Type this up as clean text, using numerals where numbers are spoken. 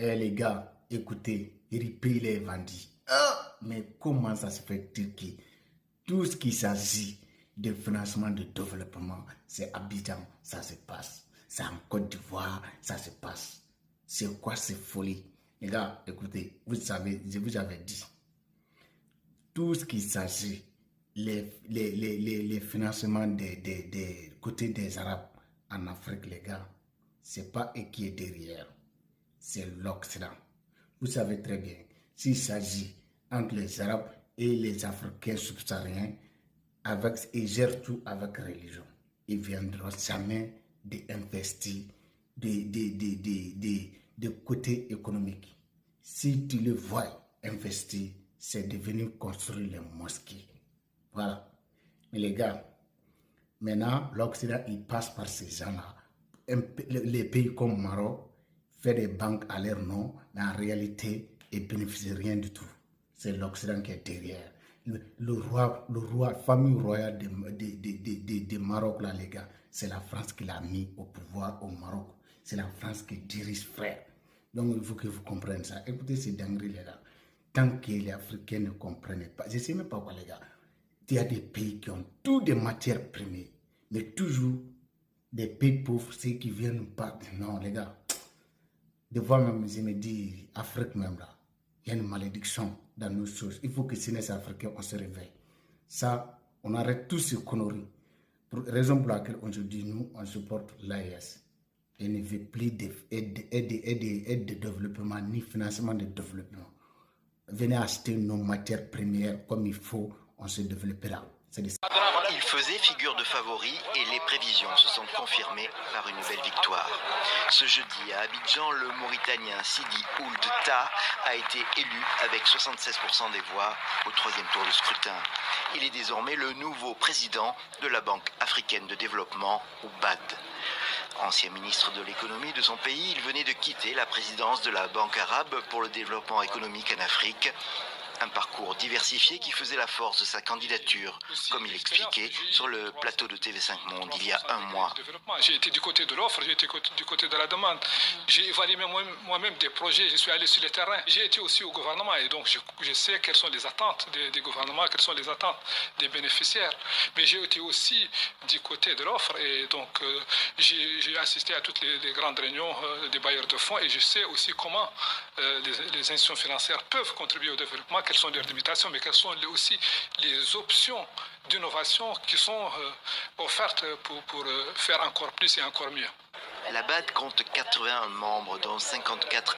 Eh les gars, écoutez, Ripley est vendu. Ah, mais comment ça se fait-il que tout ce qui s'agit de financement de développement, c'est Abidjan, ça se passe. C'est en Côte d'Ivoire, ça se passe. C'est quoi ces folies? Les gars, écoutez, vous savez, je vous avais dit, tout ce qui s'agit, les financements des côtés des Arabes en Afrique, les gars, c'est pas eux qui est derrière, c'est l'Occident. Vous savez très bien, s'il s'agit entre les Arabes et les Africains subsahariens, ils gèrent tout avec religion. Ils ne viendront jamais d'investir de côté économique. Si tu le vois investir, c'est de venir construire les mosquées. Voilà. Mais les gars, maintenant, l'Occident, il passe par ces gens-là. Les pays comme Maroc fait des banques à leur nom, mais en réalité, ils ne bénéficient rien du tout. C'est l'Occident qui est derrière. Le roi, famille royale de Maroc, là, les gars, c'est la France qui l'a mis au pouvoir au Maroc. C'est la France qui dirige, frère. Donc, il faut que vous compreniez ça. Écoutez, c'est dinguerie, les gars. Tant que les Africains ne comprennent pas, je ne sais même pas quoi, les gars. Il y a des pays qui ont toutes des matières premières, mais toujours des pays pauvres, ceux qui viennent pas. Non, les gars. De voir même, je me dis, Afrique même là, il y a une malédiction dans nos choses. Il faut que si les Africains, on se réveille. Ça, on arrête tous ces conneries. Raison pour laquelle aujourd'hui, nous, on supporte l'AES. Et ne veut plus d'aide de développement, ni financement de développement. Venez acheter nos matières premières comme il faut, on se développera. Il faisait figure de favori et les prévisions se sont confirmées par une belle victoire. Ce jeudi à Abidjan, le Mauritanien Sidi Ould Tah a été élu avec 76% des voix au troisième tour de scrutin. Il est désormais le nouveau président de la Banque africaine de développement, ou BAD. Ancien ministre de l'économie de son pays, il venait de quitter la présidence de la Banque arabe pour le développement économique en Afrique. Un parcours diversifié qui faisait la force de sa candidature, comme il expliquait sur le plateau de TV5 Monde il y a un mois. J'ai été du côté de l'offre, j'ai été du côté de la demande. J'ai évalué moi-même des projets, je suis allé sur le terrain. J'ai été aussi au gouvernement et donc je sais quelles sont les attentes des gouvernements, quelles sont les attentes des bénéficiaires. Mais j'ai été aussi du côté de l'offre et donc j'ai assisté à toutes les grandes réunions des bailleurs de fonds et je sais aussi comment les institutions financières peuvent contribuer au développement, quelles sont leurs limitations, mais quelles sont aussi les options d'innovation qui sont offertes pour faire encore plus et encore mieux. La BAD compte 81 membres, dont 54